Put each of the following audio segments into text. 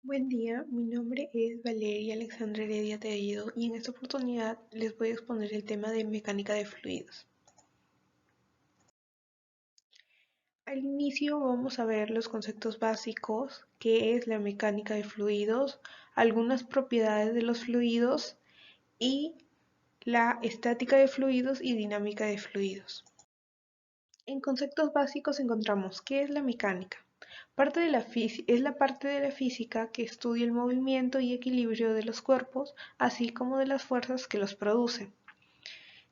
Buen día, mi nombre es Valeria Alexandra Heredia Tellido y en esta oportunidad les voy a exponer el tema de mecánica de fluidos. Al inicio vamos a ver los conceptos básicos, qué es la mecánica de fluidos, algunas propiedades de los fluidos y la estática de fluidos y dinámica de fluidos. En conceptos básicos encontramos qué es la mecánica. Es la parte de la física que estudia el movimiento y equilibrio de los cuerpos, así como de las fuerzas que los producen.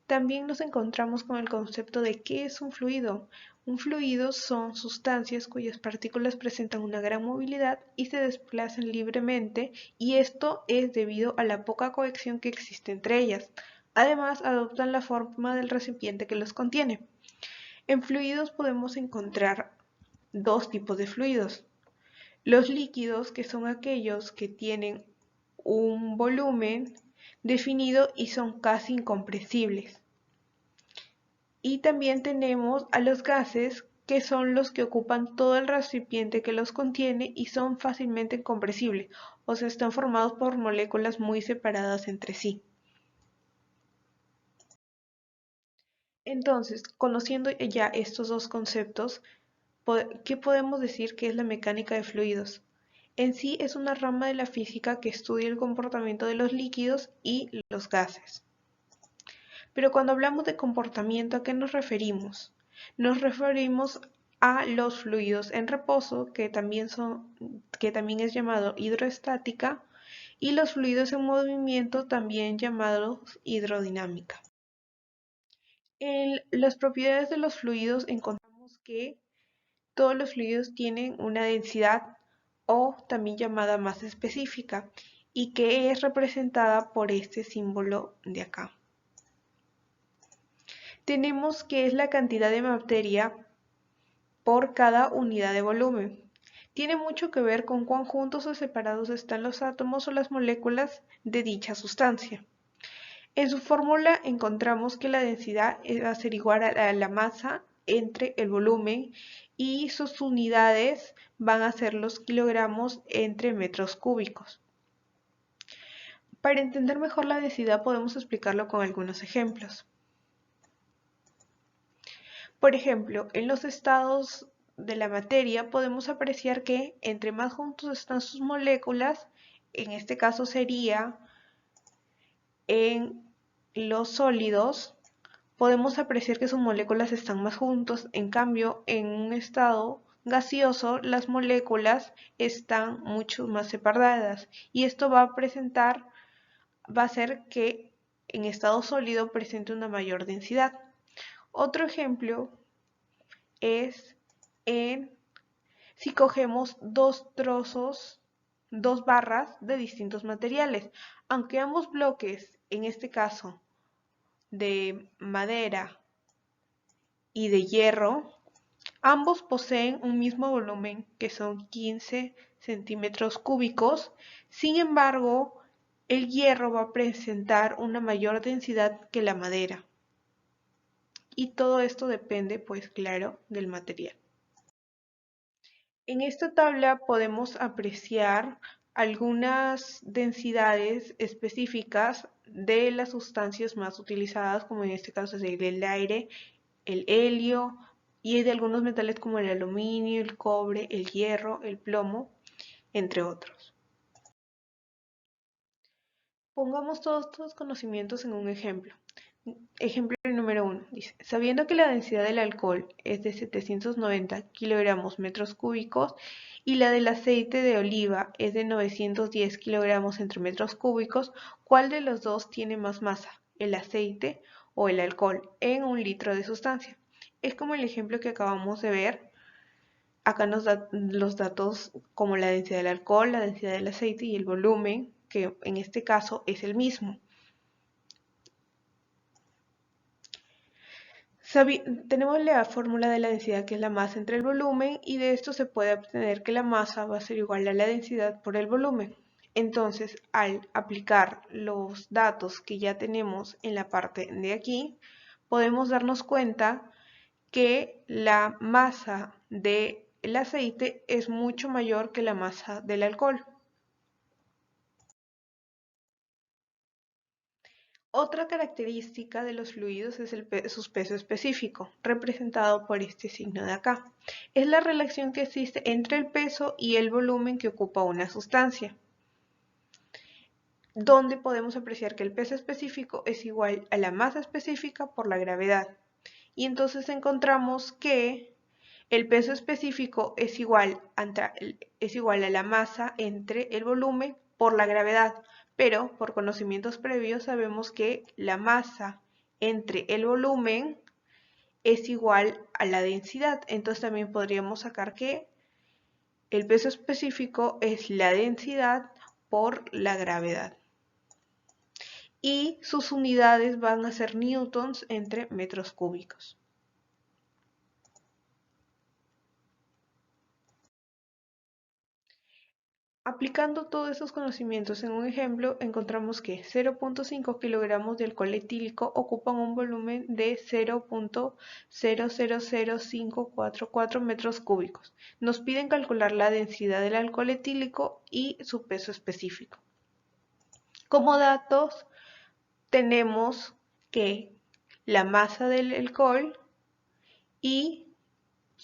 También nos encontramos con el concepto de qué es un fluido. Un fluido son sustancias cuyas partículas presentan una gran movilidad y se desplazan libremente, y esto es debido a la poca cohesión que existe entre ellas. Además, adoptan la forma del recipiente que los contiene. En fluidos podemos encontrar dos tipos de fluidos. Los líquidos, que son aquellos que tienen un volumen definido y son casi incompresibles. Y también tenemos a los gases, que son los que ocupan todo el recipiente que los contiene y son fácilmente incompresibles, o sea, están formados por moléculas muy separadas entre sí. Entonces, conociendo ya estos dos conceptos, ¿qué podemos decir que es la mecánica de fluidos? En sí es una rama de la física que estudia el comportamiento de los líquidos y los gases. Pero cuando hablamos de comportamiento, ¿a qué nos referimos? Nos referimos a los fluidos en reposo, que también es llamado hidroestática, y los fluidos en movimiento, también llamados hidrodinámica. En las propiedades de los fluidos encontramos que todos los fluidos tienen una densidad, o también llamada masa específica, y que es representada por este símbolo de acá. Tenemos que es la cantidad de materia por cada unidad de volumen. Tiene mucho que ver con cuán juntos o separados están los átomos o las moléculas de dicha sustancia. En su fórmula encontramos que la densidad va a ser igual a la masa entre el volumen, y sus unidades van a ser los kilogramos entre metros cúbicos. Para entender mejor la densidad podemos explicarlo con algunos ejemplos. Por ejemplo, en los estados de la materia podemos apreciar que entre más juntos están sus moléculas, en este caso sería en los sólidos, podemos apreciar que sus moléculas están más juntos. En cambio, en un estado gaseoso, las moléculas están mucho más separadas, y esto va a hacer que en estado sólido presente una mayor densidad. Otro ejemplo es si cogemos dos barras de distintos materiales. Aunque ambos bloques, en este caso de madera y de hierro, ambos poseen un mismo volumen, que son 15 centímetros cúbicos. Sin embargo, el hierro va a presentar una mayor densidad que la madera. Y todo esto depende, pues claro, del material. En esta tabla podemos apreciar algunas densidades específicas de las sustancias más utilizadas, como en este caso es el aire, el helio, y de algunos metales como el aluminio, el cobre, el hierro, el plomo, entre otros. Pongamos todos estos conocimientos en un ejemplo. Ejemplo número 1. Dice, sabiendo que la densidad del alcohol es de 790 kilogramos metros cúbicos y la del aceite de oliva es de 910 kilogramos entre metros cúbicos, ¿cuál de los dos tiene más masa, el aceite o el alcohol, en un litro de sustancia? Es como el ejemplo que acabamos de ver. Acá nos da los datos como la densidad del alcohol, la densidad del aceite y el volumen, que en este caso es el mismo. Tenemos la fórmula de la densidad, que es la masa entre el volumen, y de esto se puede obtener que la masa va a ser igual a la densidad por el volumen. Entonces, al aplicar los datos que ya tenemos en la parte de aquí, podemos darnos cuenta que la masa del aceite es mucho mayor que la masa del alcohol. Otra característica de los fluidos es su peso específico, representado por este signo de acá. Es la relación que existe entre el peso y el volumen que ocupa una sustancia, donde podemos apreciar que el peso específico es igual a la masa específica por la gravedad. Y entonces encontramos que el peso específico es igual a la masa entre el volumen por la gravedad, pero por conocimientos previos sabemos que la masa entre el volumen es igual a la densidad. Entonces también podríamos sacar que el peso específico es la densidad por la gravedad. Y sus unidades van a ser newtons entre metros cúbicos. Aplicando todos estos conocimientos en un ejemplo, encontramos que 0.5 kilogramos de alcohol etílico ocupan un volumen de 0.000544 metros cúbicos. Nos piden calcular la densidad del alcohol etílico y su peso específico. Como datos, tenemos que la masa del alcohol y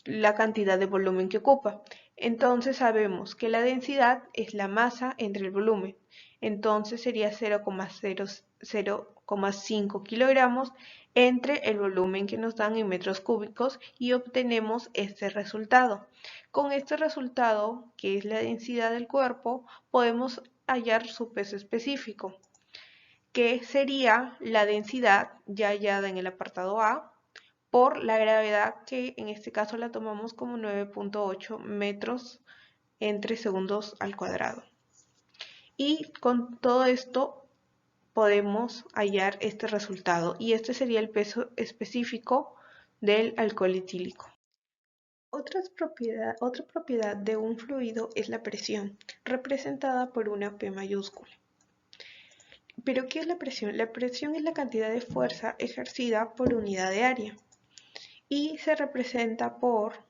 la cantidad de volumen que ocupa. Entonces sabemos que la densidad es la masa entre el volumen. Entonces sería 0,5 kilogramos entre el volumen que nos dan en metros cúbicos y obtenemos este resultado. Con este resultado, que es la densidad del cuerpo, podemos hallar su peso específico, que sería la densidad ya hallada en el apartado A por la gravedad, que en este caso la tomamos como 9.8 metros entre segundos al cuadrado. Y con todo esto podemos hallar este resultado, y este sería el peso específico del alcohol etílico. Otra propiedad de un fluido es la presión, representada por una P mayúscula. ¿Pero qué es la presión? La presión es la cantidad de fuerza ejercida por unidad de área y se representa por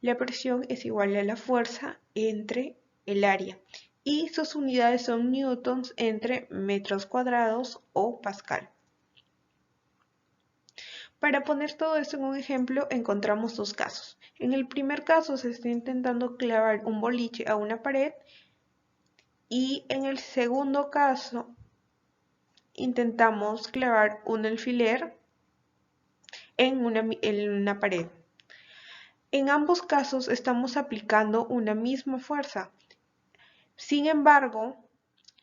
la presión es igual a la fuerza entre el área y sus unidades son newtons entre metros cuadrados o pascal. Para poner todo esto en un ejemplo, encontramos dos casos. En el primer caso se está intentando clavar un boliche a una pared y en el segundo caso intentamos clavar un alfiler en una pared. En ambos casos estamos aplicando una misma fuerza. Sin embargo,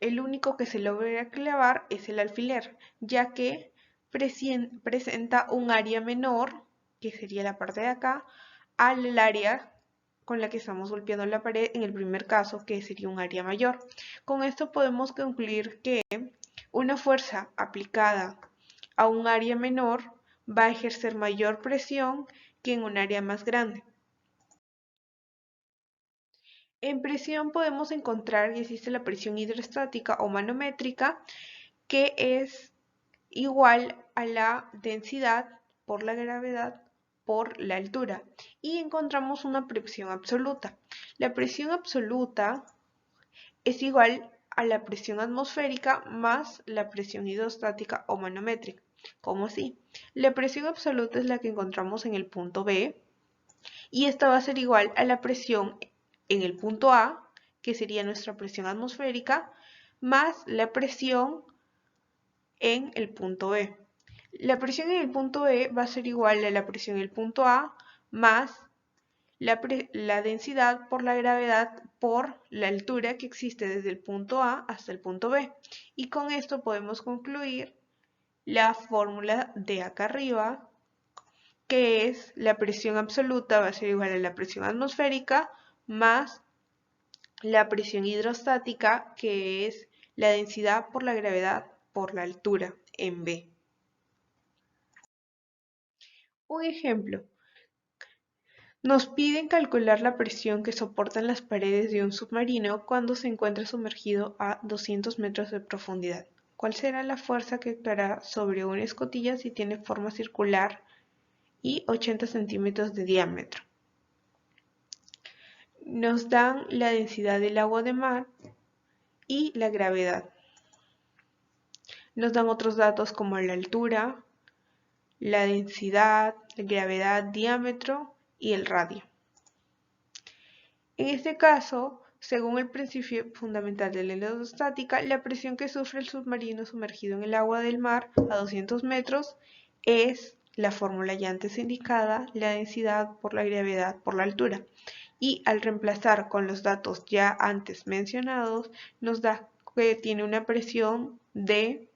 el único que se logra clavar es el alfiler, ya que presenta un área menor, que sería la parte de acá, al área con la que estamos golpeando la pared en el primer caso, que sería un área mayor. Con esto podemos concluir que una fuerza aplicada a un área menor va a ejercer mayor presión que en un área más grande. En presión podemos encontrar que existe la presión hidrostática o manométrica, que es igual a la densidad por la gravedad por la altura, y encontramos una presión absoluta. La presión absoluta es igual a la presión atmosférica más la presión hidrostática o manométrica. ¿Cómo así? La presión absoluta es la que encontramos en el punto B y esta va a ser igual a la presión en el punto A, que sería nuestra presión atmosférica, más la presión en el punto B. La presión en el punto B va a ser igual a la presión en el punto A más la densidad por la gravedad por la altura que existe desde el punto A hasta el punto B. Y con esto podemos concluir la fórmula de acá arriba, que es la presión absoluta va a ser igual a la presión atmosférica más la presión hidrostática, que es la densidad por la gravedad por la altura en B. Un ejemplo. Nos piden calcular la presión que soportan las paredes de un submarino cuando se encuentra sumergido a 200 metros de profundidad. ¿Cuál será la fuerza que actuará sobre una escotilla si tiene forma circular y 80 centímetros de diámetro? Nos dan la densidad del agua de mar y la gravedad. Nos dan otros datos como la altura, la densidad, la gravedad, diámetro y el radio. En este caso, según el principio fundamental de la hidrostática, la presión que sufre el submarino sumergido en el agua del mar a 200 metros es la fórmula ya antes indicada, la densidad por la gravedad por la altura. Y al reemplazar con los datos ya antes mencionados, nos da que tiene una presión de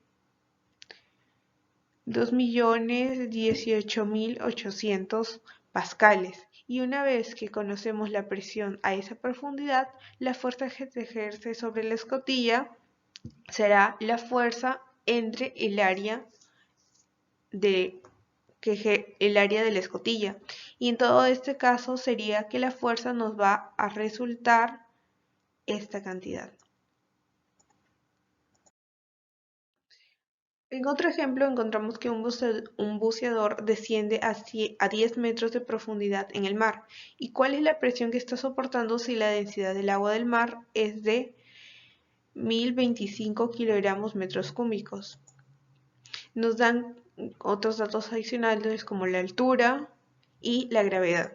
2.018.800 pascales. Y una vez que conocemos la presión a esa profundidad, la fuerza que se ejerce sobre la escotilla será la fuerza entre el área de la escotilla. Y en todo este caso sería que la fuerza nos va a resultar esta cantidad. En otro ejemplo encontramos que un buceador desciende a 10 metros de profundidad en el mar. ¿Y cuál es la presión que está soportando si la densidad del agua del mar es de 1025 kilogramos metros cúbicos? Nos dan otros datos adicionales como la altura y la gravedad.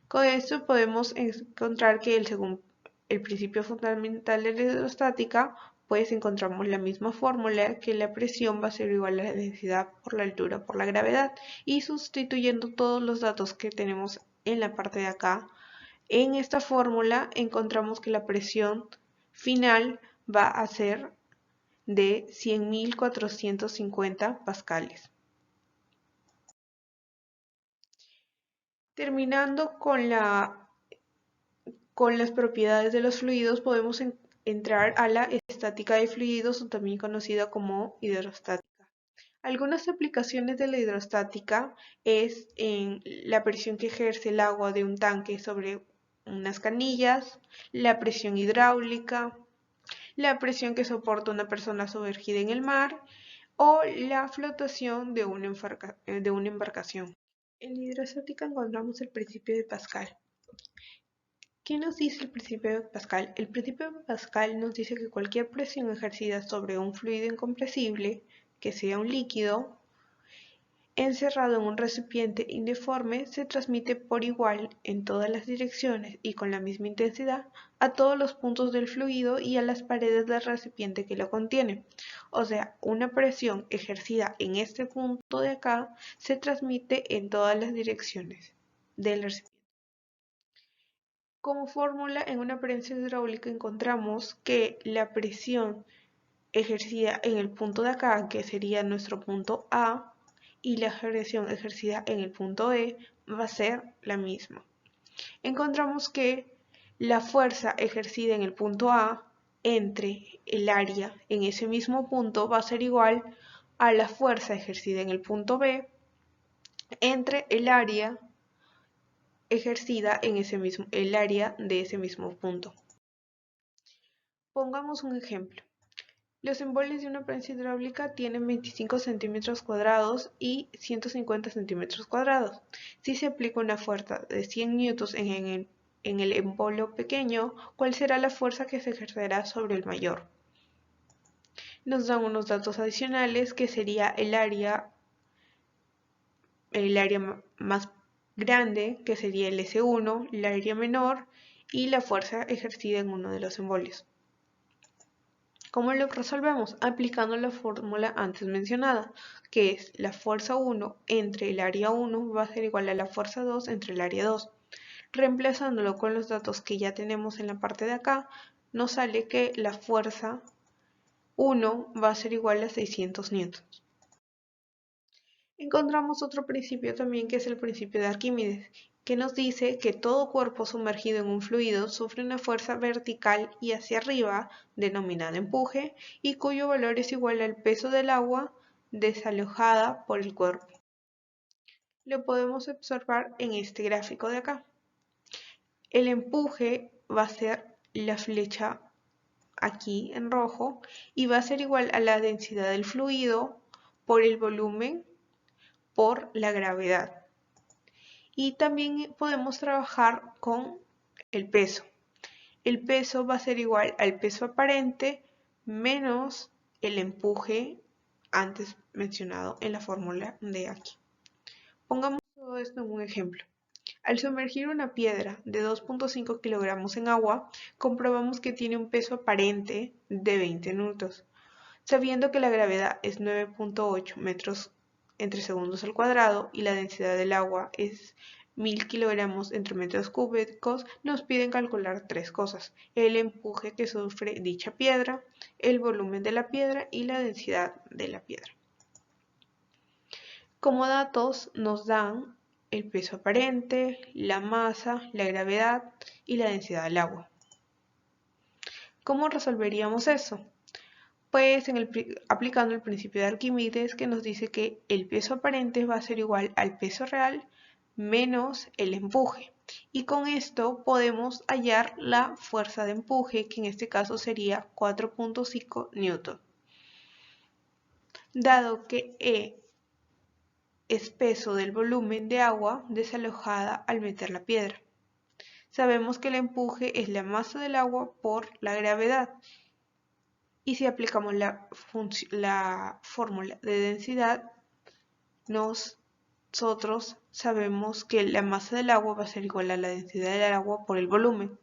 Con esto podemos encontrar que según el principio fundamental de la hidrostática, pues encontramos la misma fórmula, que la presión va a ser igual a la densidad por la altura por la gravedad, y sustituyendo todos los datos que tenemos en la parte de acá en esta fórmula, encontramos que la presión final va a ser de 100.450 pascales. Terminando con las propiedades de los fluidos, podemos entrar a la estática de fluidos, o también conocida como hidrostática. Algunas aplicaciones de la hidrostática es en la presión que ejerce el agua de un tanque sobre unas canillas, la presión hidráulica, la presión que soporta una persona sumergida en el mar o la flotación de una embarcación. En la hidrostática encontramos el principio de Pascal. ¿Qué nos dice el principio de Pascal? El principio de Pascal nos dice que cualquier presión ejercida sobre un fluido incompresible, que sea un líquido, encerrado en un recipiente indeforme, se transmite por igual en todas las direcciones y con la misma intensidad a todos los puntos del fluido y a las paredes del recipiente que lo contiene. O sea, una presión ejercida en este punto de acá se transmite en todas las direcciones del recipiente. Como fórmula, en una prensa hidráulica encontramos que la presión ejercida en el punto de acá, que sería nuestro punto A, y la presión ejercida en el punto E va a ser la misma. Encontramos que la fuerza ejercida en el punto A entre el área en ese mismo punto va a ser igual a la fuerza ejercida en el punto B entre el área ejercida en el área de ese mismo punto. Pongamos un ejemplo. Los emboles de una prensa hidráulica tienen 25 centímetros cuadrados y 150 centímetros cuadrados. Si se aplica una fuerza de 100 newtons en el embolo pequeño, ¿cuál será la fuerza que se ejercerá sobre el mayor? Nos dan unos datos adicionales, que sería el área más grande, que sería el S1, el área menor y la fuerza ejercida en uno de los embolios. ¿Cómo lo resolvemos? Aplicando la fórmula antes mencionada, que es la fuerza 1 entre el área 1 va a ser igual a la fuerza 2 entre el área 2. Reemplazándolo con los datos que ya tenemos en la parte de acá, nos sale que la fuerza 1 va a ser igual a 600 newtons. Encontramos otro principio también, que es el principio de Arquímedes, que nos dice que todo cuerpo sumergido en un fluido sufre una fuerza vertical y hacia arriba, denominada empuje, y cuyo valor es igual al peso del agua desalojada por el cuerpo. Lo podemos observar en este gráfico de acá. El empuje va a ser la flecha aquí en rojo y va a ser igual a la densidad del fluido por el volumen por la gravedad. Y también podemos trabajar con el peso. El peso va a ser igual al peso aparente menos el empuje antes mencionado en la fórmula de aquí. Pongamos todo esto en un ejemplo. Al sumergir una piedra de 2.5 kilogramos en agua, comprobamos que tiene un peso aparente de 20 newtons, sabiendo que la gravedad es 9.8 metros entre segundos al cuadrado y la densidad del agua es 1000 kilogramos entre metros cúbicos. Nos piden calcular tres cosas: el empuje que sufre dicha piedra, el volumen de la piedra y la densidad de la piedra. Como datos nos dan el peso aparente, la masa, la gravedad y la densidad del agua. ¿Cómo resolveríamos eso? Pues aplicando el principio de Arquímedes, que nos dice que el peso aparente va a ser igual al peso real menos el empuje. Y con esto podemos hallar la fuerza de empuje, que en este caso sería 4.5 newton. Dado que E es peso del volumen de agua desalojada al meter la piedra. Sabemos que el empuje es la masa del agua por la gravedad. Y si aplicamos la fórmula de densidad, nosotros sabemos que la masa del agua va a ser igual a la densidad del agua por el volumen.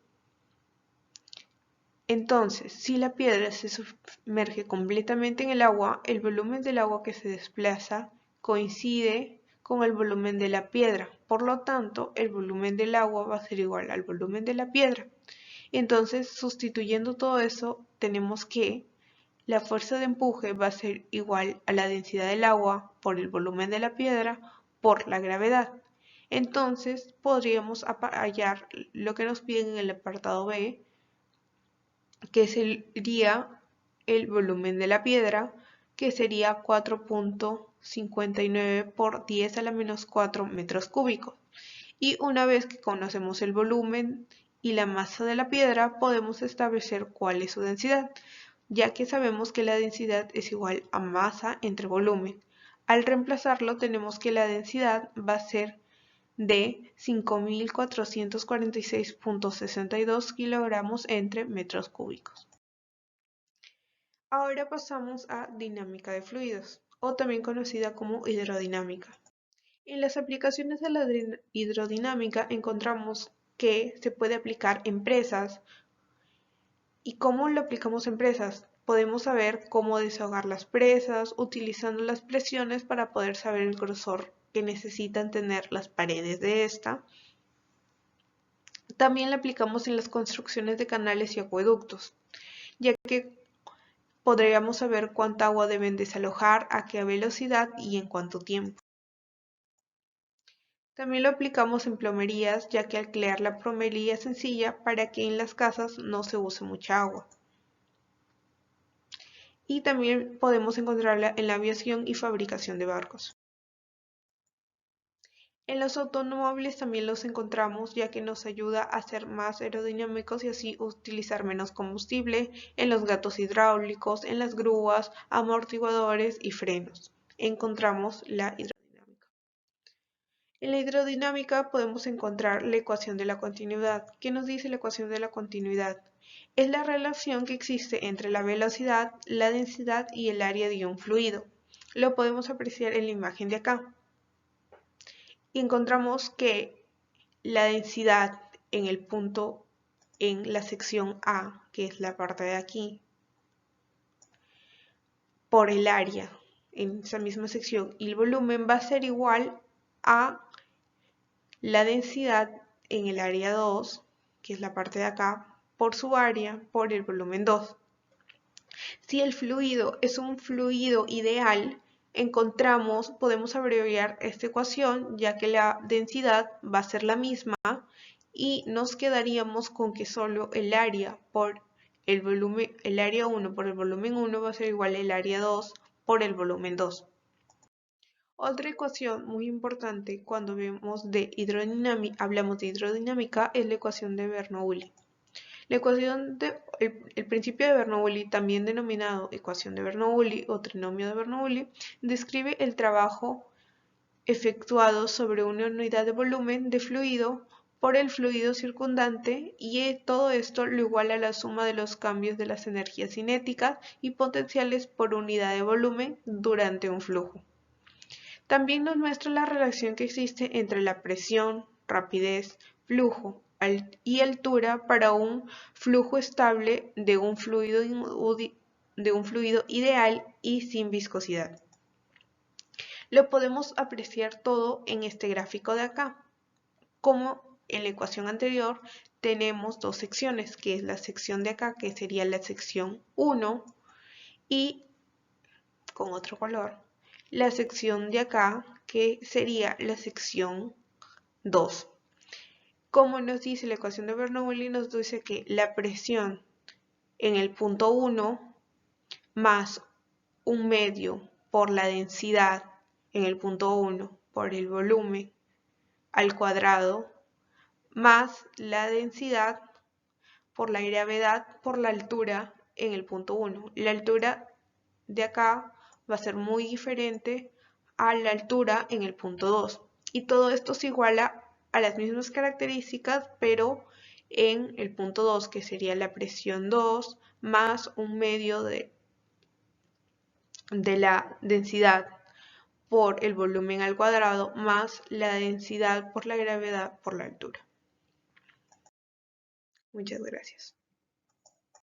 Entonces, si la piedra se sumerge completamente en el agua, el volumen del agua que se desplaza coincide con el volumen de la piedra. Por lo tanto, el volumen del agua va a ser igual al volumen de la piedra. Entonces, sustituyendo todo eso, tenemos que la fuerza de empuje va a ser igual a la densidad del agua por el volumen de la piedra por la gravedad. Entonces, podríamos hallar lo que nos piden en el apartado B, que sería el volumen de la piedra, que sería 4.59 por 10 a la menos 4 metros cúbicos. Y una vez que conocemos el volumen y la masa de la piedra, podemos establecer cuál es su densidad, ya que sabemos que la densidad es igual a masa entre volumen. Al reemplazarlo, tenemos que la densidad va a ser de 5.446.62 kilogramos entre metros cúbicos. Ahora pasamos a dinámica de fluidos, o también conocida como hidrodinámica. En las aplicaciones de la hidrodinámica encontramos que se puede aplicar en presas. ¿Y cómo lo aplicamos en presas? Podemos saber cómo desahogar las presas utilizando las presiones para poder saber el grosor que necesitan tener las paredes de esta. También la aplicamos en las construcciones de canales y acueductos, ya que podríamos saber cuánta agua deben desalojar, a qué velocidad y en cuánto tiempo. También lo aplicamos en plomerías, ya que al crear la plomería sencilla para que en las casas no se use mucha agua. Y también podemos encontrarla en la aviación y fabricación de barcos. En los automóviles también los encontramos, ya que nos ayuda a ser más aerodinámicos y así utilizar menos combustible, en los gatos hidráulicos, en las grúas, amortiguadores y frenos. Encontramos la hidrodinámica. En la hidrodinámica podemos encontrar la ecuación de la continuidad. ¿Qué nos dice la ecuación de la continuidad? Es la relación que existe entre la velocidad, la densidad y el área de un fluido. Lo podemos apreciar en la imagen de acá. Y encontramos que la densidad en el punto, en la sección A, que es la parte de aquí, por el área en esa misma sección, y el volumen va a ser igual a la densidad en el área 2, que es la parte de acá, por su área, por el volumen 2. Si el fluido es un fluido ideal, podemos abreviar esta ecuación, ya que la densidad va a ser la misma y nos quedaríamos con que solo el área por el volumen, el área 1 por el volumen 1 va a ser igual al área 2 por el volumen 2. Otra ecuación muy importante cuando hablamos de hidrodinámica es la ecuación de Bernoulli. El principio de Bernoulli, también denominado ecuación de Bernoulli o trinomio de Bernoulli, describe el trabajo efectuado sobre una unidad de volumen de fluido por el fluido circundante y todo esto lo iguala a la suma de los cambios de las energías cinéticas y potenciales por unidad de volumen durante un flujo. También nos muestra la relación que existe entre la presión, rapidez, flujo y altura para un flujo estable de un fluido ideal y sin viscosidad. Lo podemos apreciar todo en este gráfico de acá. Como en la ecuación anterior tenemos dos secciones, que es la sección de acá, que sería la sección 1, y con otro color, la sección de acá, que sería la sección 2. Como nos dice la ecuación de Bernoulli, nos dice que la presión en el punto 1 más un medio por la densidad en el punto 1 por el volumen al cuadrado más la densidad por la gravedad por la altura en el punto 1. La altura de acá va a ser muy diferente a la altura en el punto 2. Y todo esto se iguala a las mismas características, pero en el punto 2, que sería la presión 2 más un medio de la densidad por el volumen al cuadrado más la densidad por la gravedad por la altura. Muchas gracias.